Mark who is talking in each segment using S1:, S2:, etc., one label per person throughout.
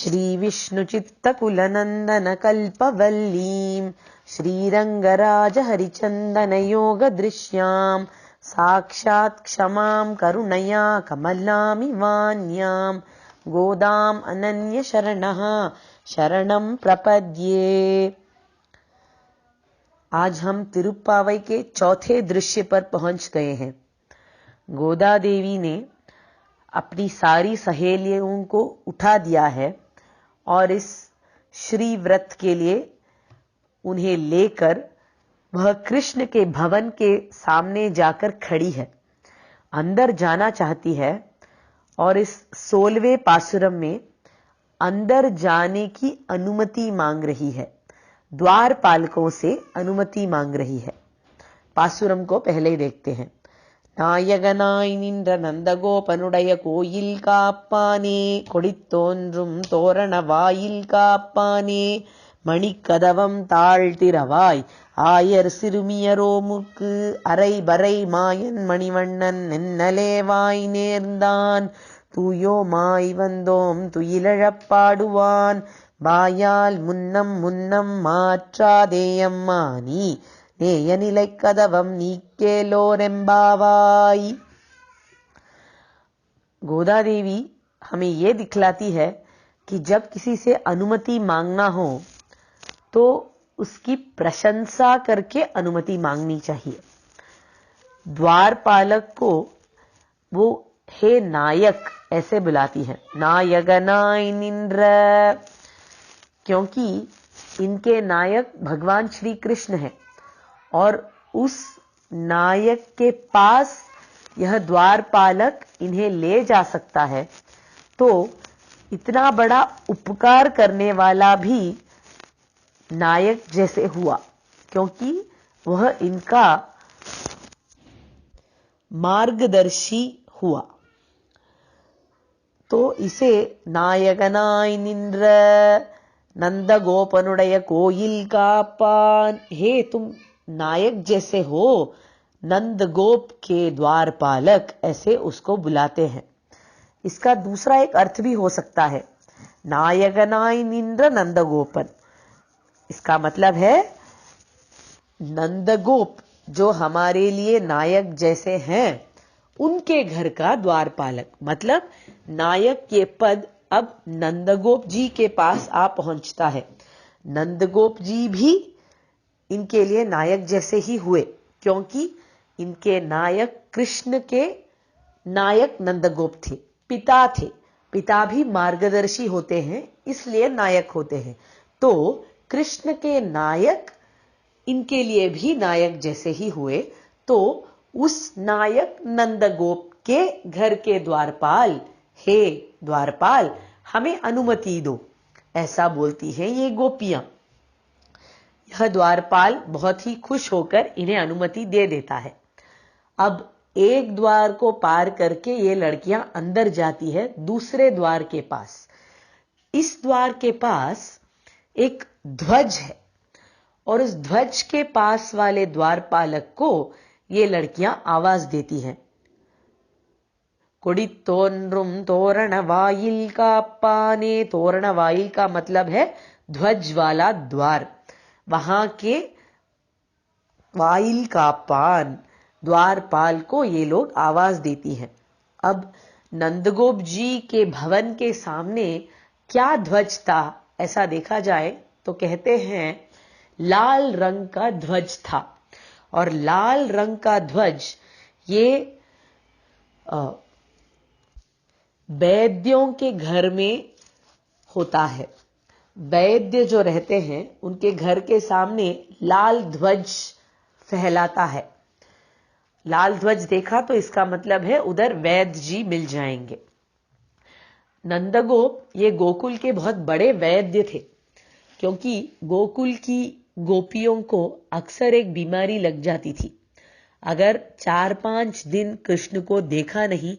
S1: श्रीविष्णुचित्तकुलनन्दनकल्पवल्लीं श्रीरङ्गराजहरिचन्दनयोगदृश्यां साक्षात् क्षमां करुणया कमलामिवान्यां गोदाम् अनन्यशरणः शरणं प्रपद्ये। आज हम तिरुप्पावई के चौथे दृश्य पर पहुंच गए हैं। गोदा देवी ने अपनी सारी सहेलियों को उठा दिया है और इस श्री व्रत के लिए उन्हें लेकर वह कृष्ण के भवन के सामने जाकर खड़ी है, अंदर जाना चाहती है और इस 16वें पासुरम में अंदर जाने की अनुमति मांग रही है, द्वारपालकों से अनुमति मांग रही है। पासुरम को पहले ही देखते हैं। நாயகனாய் நின்ற நந்தகோபனுடைய கோயில் காப்பானே, கொடித்தோன்றும் தோரண வாயில் காப்பானே, மணிக்கதவம் தாழ்த்திரவாய் ஆயர் சிறுமியரோமுக்கு அரைபறை மாயன் மணிவண்ணன் நென்னலேவாய் நேர்ந்தான், தூயோமாய் வந்தோம் துயிலழப்பாடுவான், வாயால் முன்னம் முன்னம் மாற்றாதேயம்மா நீ நேயநிலை கதவம் नीकेलोरेम्बावाई। गोदा देवी हमें यह दिखलाती है कि जब किसी से अनुमति मांगना हो तो उसकी प्रशंसा करके अनुमति मांगनी चाहिए। द्वारपालक को वो हे नायक ऐसे बुलाती है, नायगनाय निंद्र, क्योंकि इनके नायक भगवान श्री कृष्ण है और उस नायक के पास यह द्वारपालक इन्हें ले जा सकता है, तो इतना बड़ा उपकार करने वाला भी नायक जैसे हुआ, क्योंकि वह इनका मार्गदर्शी हुआ। तो इसे नायगनाय निंद्र नंदगोपनुடைய कोயில் कापान, हे तुम नायक जैसे हो, नंदगोप के द्वारपालक, ऐसे उसको बुलाते हैं। इसका दूसरा एक अर्थ भी हो सकता है, नायगनाय निंद्र नंदगोपन। इसका मतलब है नंदगोप जो हमारे लिए नायक जैसे हैं, उनके घर का द्वारपालक। मतलब नायक ये पद अब नंदगोप जी के पास आ पहुंचता है। नंदगोप जी भी इनके लिए नायक जैसे ही हुए, क्योंकि इनके नायक कृष्ण के नायक नंदगोप थे, पिता थे। पिता भी मार्गदर्शी होते हैं, इसलिए नायक होते हैं। तो कृष्ण के नायक इनके लिए भी नायक जैसे ही हुए। तो उस नायक नंदगोप के घर के द्वारपाल, हे द्वारपाल हमें अनुमति दो, ऐसा बोलती हैं ये गोपियां। यह द्वारपाल बहुत ही खुश होकर इन्हें अनुमति दे देता है। अब एक द्वार को पार करके ये लड़कियां अंदर जाती है दूसरे द्वार के पास। इस द्वार के पास एक ध्वज है और उस ध्वज के पास वाले द्वारपालक को ये लड़कियां आवाज देती हैं, कोडितोन्रुम तोरण वाइल कापाने। तोरण वाइल का मतलब है ध्वज वाला द्वार। वहां के वाइल का पान, द्वारपाल को ये लोग आवाज देती हैं। अब नंदगोप जी के भवन के सामने क्या ध्वज था, ऐसा देखा जाए तो कहते हैं लाल रंग का ध्वज था। और लाल रंग का ध्वज ये वैद्यों के घर में होता है। वैद्य जो रहते हैं उनके घर के सामने लाल ध्वज फहलाता है। लाल ध्वज देखा तो इसका मतलब है उधर वैद्य जी मिल जाएंगे। नंदगोप ये गोकुल के बहुत बड़े वैद्य थे, क्योंकि गोकुल की गोपियों को अक्सर एक बीमारी लग जाती थी। अगर 4-5 दिन कृष्ण को देखा नहीं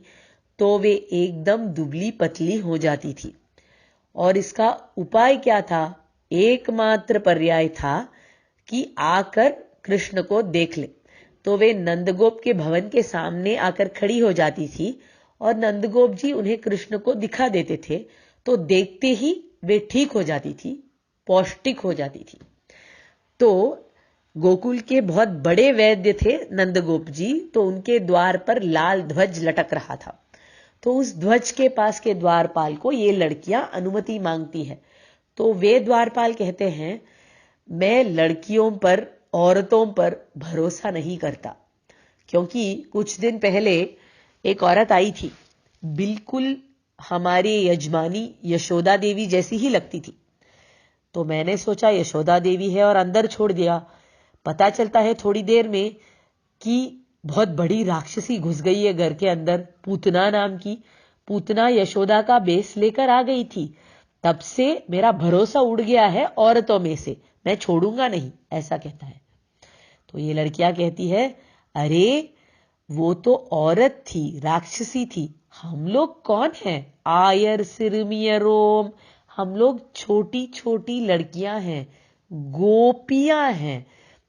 S1: तो वे एकदम दुबली पतली हो जाती थी। और इसका उपाय क्या था? एकमात्र पर्याय था कि आकर कृष्ण को देख ले। तो वे नंदगोप के भवन के सामने आकर खड़ी हो जाती थी और नंदगोप जी उन्हें कृष्ण को दिखा देते थे। तो देखते ही वे ठीक हो जाती थी, पौष्टिक हो जाती थी। तो गोकुल के बहुत बड़े वैद्य थे नंदगोप जी, तो उनके द्वार पर लाल ध्वज लटक रहा था। तो उस ध्वज के पास के द्वारपाल को ये लड़कियां अनुमति मांगती है। तो वे द्वारपाल कहते हैं, मैं लड़कियों पर, औरतों पर भरोसा नहीं करता, क्योंकि कुछ दिन पहले एक औरत आई थी, बिल्कुल हमारी यजमानी यशोदा देवी जैसी ही लगती थी। तो मैंने सोचा यशोदा देवी है और अंदर छोड़ दिया। पता चलता है थोड़ी देर में कि बहुत बड़ी राक्षसी घुस गई है घर के अंदर, पूतना नाम की। पूतना यशोदा का बेस लेकर आ गई थी। तब से मेरा भरोसा उड़ गया है औरतों में से, मैं छोड़ूंगा नहीं, ऐसा कहता है। तो ये लड़कियां कहती है, अरे वो तो औरत थी, राक्षसी थी, हम लोग कौन हैं? आयर सिरमियरोम, हम लोग छोटी छोटी लड़कियां हैं, गोपियां हैं।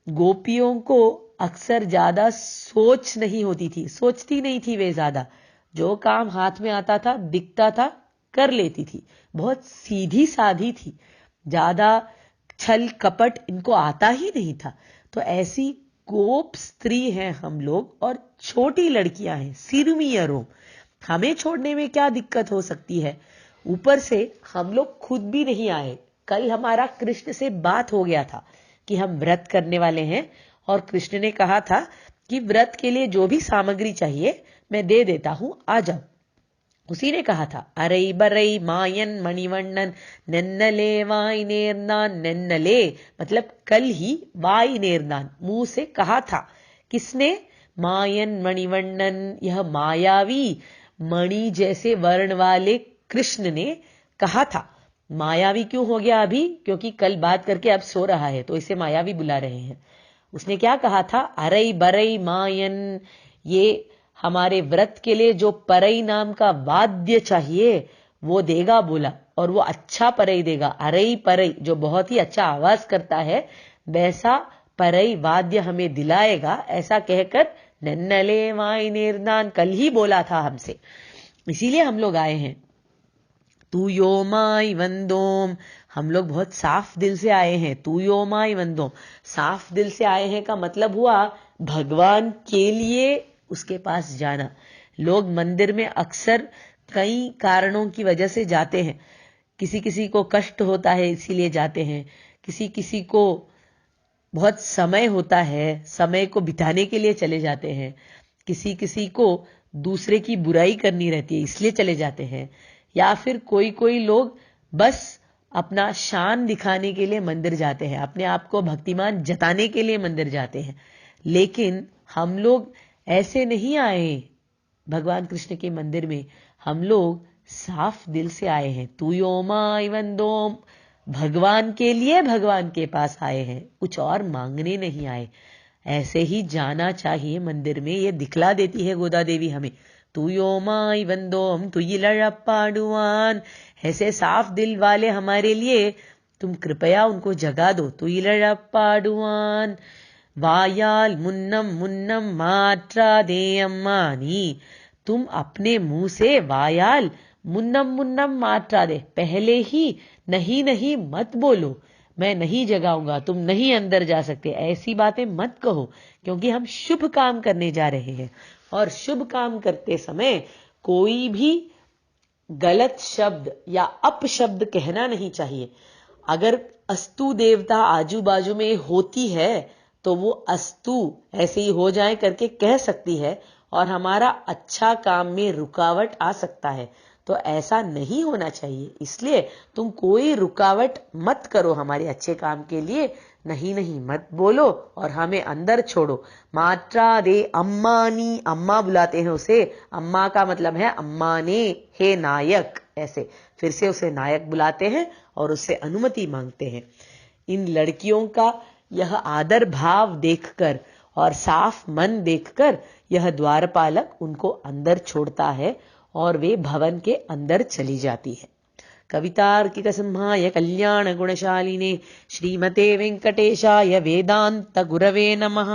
S1: गोपियों को अक्सर ज्यादा सोच नहीं होती थी, सोचती नहीं थी वे ज्यादा। जो काम हाथ में आता था, दिखता था, कर लेती थी। बहुत सीधी साधी थी, ज्यादा छल कपट इनको आता ही नहीं था। तो ऐसी गोप स्त्री हैं हम लोग, और छोटी लड़कियां हैं, सिरमियरों। हमें छोड़ने में क्या दिक्कत हो सकती है? ऊपर से हम लोग खुद भी नहीं आए। कल हमारा कृष्ण से बात हो गया था कि हम व्रत करने वाले हैं, और कृष्ण ने कहा था कि व्रत के लिए जो भी सामग्री चाहिए मैं दे देता हूं, आ जाओ। उसी ने कहा था, अरई बरई मायन मणिवण्णन नन्नले वाई नेरनान नन्नले, मतलब कल ही वाई नेरनान मुंह से कहा था। किसने? मायन मणिवण्णन, यह मायावी मणि जैसे वर्ण वाले कृष्ण ने कहा था। मायावी क्यों हो गया अभी? क्योंकि कल बात करके अब सो रहा है, तो इसे मायावी बुला रहे हैं। उसने क्या कहा था? अरई बरई मायन, ये हमारे व्रत के लिए जो परई नाम का वाद्य चाहिए वो देगा बोला, और वो अच्छा परई देगा। अरई परई, जो बहुत ही अच्छा आवाज करता है, वैसा परई वाद्य हमें दिलाएगा, ऐसा कहकर नन्नले वाई निर्दान कल ही बोला था हमसे। इसीलिए हम लोग आए हैं। तू यो माई वंदोम, हम लोग बहुत साफ दिल से आए हैं। तू यो माई वंदोम, साफ दिल से आए हैं का मतलब हुआ भगवान के लिए उसके पास जाना। लोग मंदिर में अक्सर कई कारणों की वजह से जाते हैं। किसी किसी को कष्ट होता है इसीलिए जाते हैं, किसी किसी को बहुत समय होता है, समय को बिताने के लिए चले जाते हैं, किसी किसी को दूसरे की बुराई करनी रहती है इसलिए चले जाते हैं, या फिर कोई कोई लोग बस अपना शान दिखाने के लिए मंदिर जाते हैं, अपने आप को भक्तिमान जताने के लिए मंदिर जाते हैं। लेकिन हम लोग ऐसे नहीं आए भगवान कृष्ण के मंदिर में, हम लोग साफ दिल से आए हैं। तू यो माई वंदोम, भगवान के लिए भगवान के पास आए हैं, कुछ और मांगने नहीं आए। ऐसे ही जाना चाहिए मंदिर में, ये दिखला देती है गोदा देवी हमें। तू यो माई वंदोम तुयिलड़प्पाडुवान, ऐसे साफ दिल वाले हमारे लिए तुम कृपया उनको जगा दो। तुयिलड़प्पाडुवान वायाल मुन्नम मुन्नम मात्रा दे अम्मानी, तुम अपने मुंह से वायाल मुन्नम मुन्नम मात्रा दे, पहले ही नहीं नहीं मत बोलो, मैं नहीं जगाऊंगा, तुम नहीं अंदर जा सकते, ऐसी बातें मत कहो, क्योंकि हम शुभ काम करने जा रहे हैं। और शुभ काम करते समय कोई भी गलत शब्द या अपशब्द कहना नहीं चाहिए। अगर अस्तु देवता आजू बाजू में होती है तो वो अस्तु ऐसे ही हो जाए करके कह सकती है, और हमारा अच्छा काम में रुकावट आ सकता है। तो ऐसा नहीं होना चाहिए, इसलिए तुम कोई रुकावट मत करो हमारे अच्छे काम के लिए, नहीं नहीं मत बोलो और हमें अंदर छोड़ो। मात्रा दे अम्मानी, अम्मा बुलाते हैं उसे, अम्मा का मतलब है अम्मा ने, हे नायक, ऐसे फिर से उसे नायक बुलाते हैं और उससे अनुमति मांगते हैं। इन लड़कियों का यह आदर भाव देखकर और साफ मन देखकर यह द्वारपालक उनको अंदर छोड़ता है और वे भवन के अंदर चली जाती है। कवितार्किक सिंहाय कल्याण गुणशालिने श्रीमते वेंकटेशाय वेदांत गुरवे नमः।